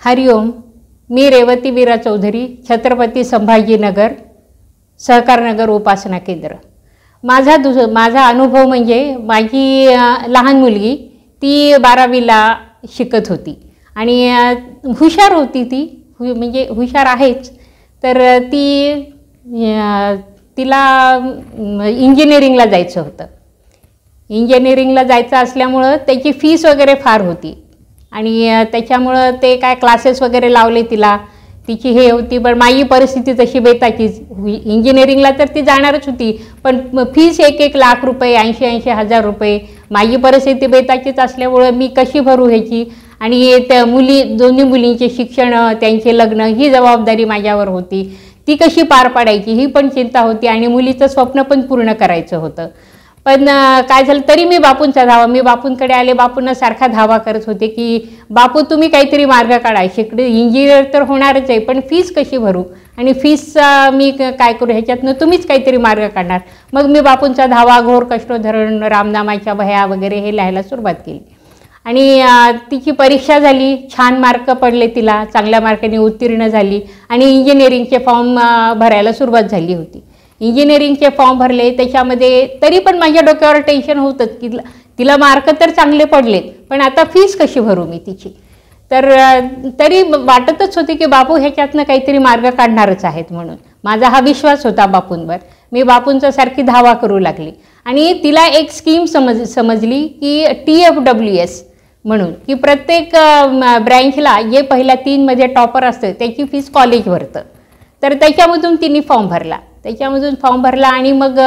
हरिओम. मी रेवती वीरा चौधरी, छत्रपती संभाजीनगर, सहकारनगर उपासना केंद्र. माझा अनुभव म्हणजे माझी लहान मुलगी ती 12वीला शिकत होती आणि हुशार होती ती, म्हणजे हुशार आहेच. तर तिला इंजिनिअरिंगला जायचं होतं. इंजिनिअरिंगला जायचं असल्यामुळं त्याची फीस वगैरे फार होती आणि त्याच्यामुळं ते काय क्लासेस वगैरे लावले तिला. तिची हे होती, पण माझी परिस्थिती तशी बेताचीच. इंजिनिअरिंगला तर ती जाणारच होती, पण फीस 1-1 लाख रुपये, 80-80 हजार रुपये. माझी परिस्थिती बेताचीच असल्यामुळं मी कशी भरू ह्याची, आणि त्या दोन्ही मुलींचे शिक्षण, त्यांचे लग्न, ही जबाबदारी माझ्यावर होती. ती कशी पार पाडायची ही पण चिंता होती आणि मुलीचं स्वप्न पण पूर्ण करायचं होतं. पण काय झालं, तरी मी बापूंकडे आले. बापूंना सारखा धावा करत होते की बापू तुम्ही काहीतरी मार्ग काढा, शिकडे इंजिनियर तर होणारच आहे, पण फीस कशी भरू आणि फीसचा मी काय करू, ह्याच्यातनं तुम्हीच काहीतरी मार्ग काढणार. मग मी बापूंचा धावा, घोर कष्टोधरण, रामनामाच्या भया वगैरे हे लिहायला सुरुवात केली आणि तिची परीक्षा झाली. छान मार्क पडले तिला, चांगल्या मार्काने उत्तीर्ण झाली आणि इंजिनिअरिंगचे फॉर्म भरायला सुरुवात झाली होती. इंजिनिअरिंगचे फॉर्म भरले, त्याच्यामध्ये तरी पण माझ्या डोक्यावर टेन्शन होतंच की तिला मार्क तर चांगले पडलेत, पण आता फीस कशी भरू मी तिची. तर तरी वाटतच होते की बापू ह्याच्यातनं काहीतरी मार्ग काढणारच आहेत म्हणून. माझा हा विश्वास होता बापूंवर. मी बापूंचा सारखी धावा करू लागली आणि तिला एक स्कीम समजली की TFWS म्हणून, की प्रत्येक ब्रँचला जे पहिल्या 3 मध्ये टॉपर असतं त्याची फीस कॉलेज भरतं. तर त्याच्यामधून तिने फॉर्म भरला आणि मग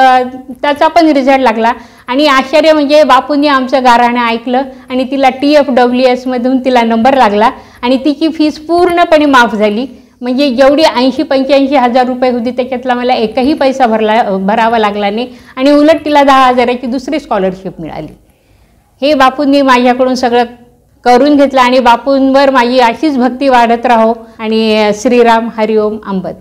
त्याचा पण रिझल्ट लागला. आणि आश्चर्य म्हणजे बापूंनी आमचं गाऱ्हाणं ऐकलं आणि तिला TFWS मधून तिला नंबर लागला आणि तिची फीस पूर्णपणे माफ झाली. म्हणजे जेवढी 80-85 हजार रुपये होती त्याच्यातला मला एकही पैसा भरावा लागला नाही आणि उलट तिला 10 हजाराची दुसरी स्कॉलरशिप मिळाली. हे बापूंनी माझ्याकडून सगळं करून घेतलं आणि बापूंवर माझी अशीच भक्ती वाढत राहो. आणि श्रीराम, हरिओम, अंबद.